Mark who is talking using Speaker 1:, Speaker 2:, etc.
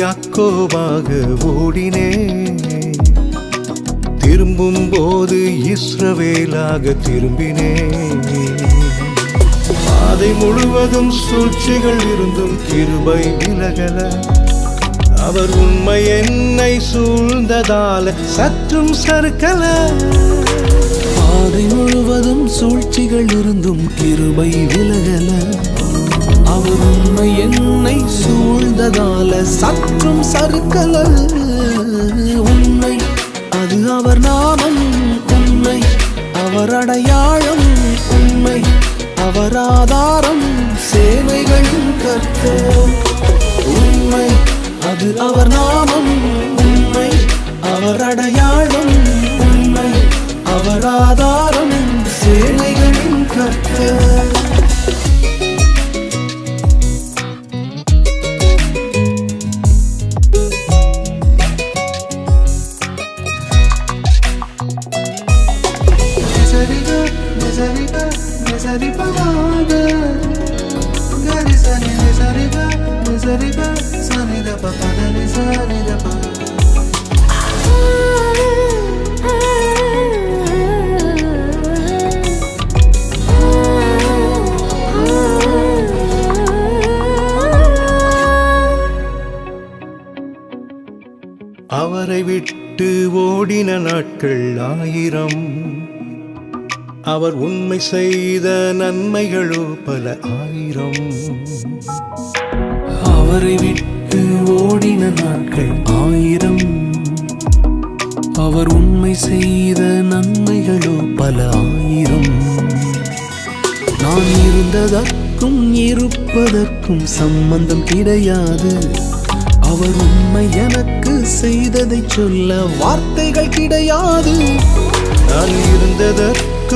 Speaker 1: யாக்கோபாக ஓடினேன், திரும்பும் போது இஸ்ரவேலாக திரும்பினேன். பாதை முழுவதும் சூழ்ச்சிகள் இருந்தும் கிருபை விலகல, அவர் உண்மை என்னை சூழ்ந்ததால சற்றும் சறுக்கல.
Speaker 2: பாதை முழுவதும் சூழ்ச்சிகள் இருந்தும் கிருபை விலகல, அவர் உண்மை என்னை சூழ்ந்ததால சற்றும் சறுக்கல. உண்மை அது அவர் நாமம், உண்மை அவர் அடையாளம், உண்மை அவர் ஆதாரம், சேனைகளின் கர்த்தர். உண்மை அது அவர் நாமம், உண்மை அவர் அடையாளம், உண்மை அவர் ஆதாரம், சேனைகளின் கர்த்தர்.
Speaker 1: அவரை விட்டு ஓடின நாட்கள் 1000, அவர் உண்மை செய்த நன்மைகளோ பல 1000.
Speaker 2: அவரை விட்டு ஓடின நாட்கள் 1000, அவர் உண்மை செய்த நன்மைகளோ பல 1000. நான் இருந்ததற்கும் இருப்பதற்கும் சம்பந்தம் கிடையாது, அவர் உண்மை எனக்கு செய்ததை சொல்ல வார்த்தைகள் கிடையாது.
Speaker 1: நான் இருந்ததற்கு